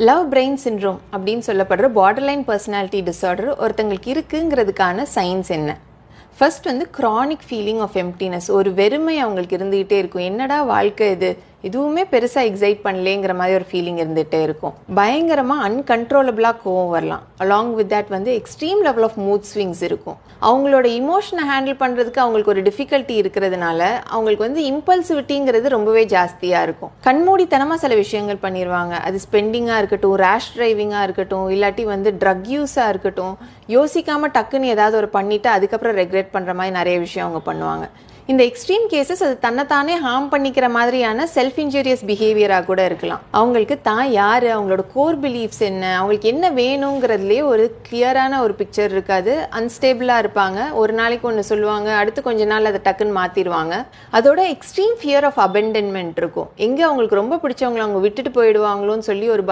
Love brain syndrome அப்படின்னு சொல்லப்படுற borderline personality disorder ஒருத்தங்களுக்கு இருக்குங்கிறதுக்கான சயின்ஸ் என்ன? ஃபர்ஸ்ட் வந்து க்ரானிக் ஃபீலிங் ஆஃப் எம்ப்டினஸ், ஒரு வெறுமை அவங்களுக்கு இருந்துகிட்டே இருக்கும். என்னடா வாழ்க்கை இது, எதுவுமே பெருசாக எக்ஸைட் பண்ணலேங்கிற மாதிரி ஒரு ஃபீலிங் இருந்துகிட்டே இருக்கும். பயங்கரமாக அன்கன்ட்ரோலபிளாக கோவம் வரலாம். அலாங் வித் தட் வந்து extreme level of mood swings இருக்கும். அவங்களோட இமோஷனை ஹேண்டில் பண்ணுறதுக்கு அவங்களுக்கு ஒரு டிஃபிகல்ட்டி இருக்கிறதுனால அவங்களுக்கு வந்து இம்பல்சிவிட்டிங்கிறது ரொம்பவே ஜாஸ்தியாக இருக்கும். கண்மூடித்தனமாக சில விஷயங்கள் பண்ணிடுவாங்க. அது ஸ்பெண்டிங்காக இருக்கட்டும், ரேஷ் டிரைவிங்காக இருக்கட்டும், இல்லாட்டி வந்து ட்ரக் யூஸாக இருக்கட்டும். யோசிக்காமல் டக்குன்னு ஏதாவது ஒரு பண்ணிவிட்டு அதுக்கப்புறம் ரெக்ரெட் பண்ணுற மாதிரி நிறைய விஷயம் அவங்க பண்ணுவாங்க. இந்த எக்ஸ்ட்ரீம் கேசஸ் அது தன்னைத்தானே ஹார்ம் பண்ணிக்கிற மாதிரியான செல்ஃப் இன்ஜூரியஸ் பிஹேவியராக கூட இருக்கலாம். அவங்களுக்கு தான் யார், அவங்களோட கோர் பிலீஃப்ஸ் என்ன, அவங்களுக்கு என்ன வேணுங்கிறதுலேயே ஒரு கிளியரான ஒரு பிக்சர் இருக்காது. அன்ஸ்டேபிளாக இருப்பாங்க. ஒரு நாளைக்கு ஒன்று சொல்லுவாங்க, அடுத்து கொஞ்ச நாள் அதை டக்குன்னு மாற்றிடுவாங்க. அதோட எக்ஸ்ட்ரீம் ஃபியர் ஆஃப் அபெண்டன்மெண்ட் இருக்கும். எங்கே அவங்களுக்கு ரொம்ப பிடிச்சவங்களை அவங்க விட்டுட்டு போயிடுவாங்களோன்னு சொல்லி ஒரு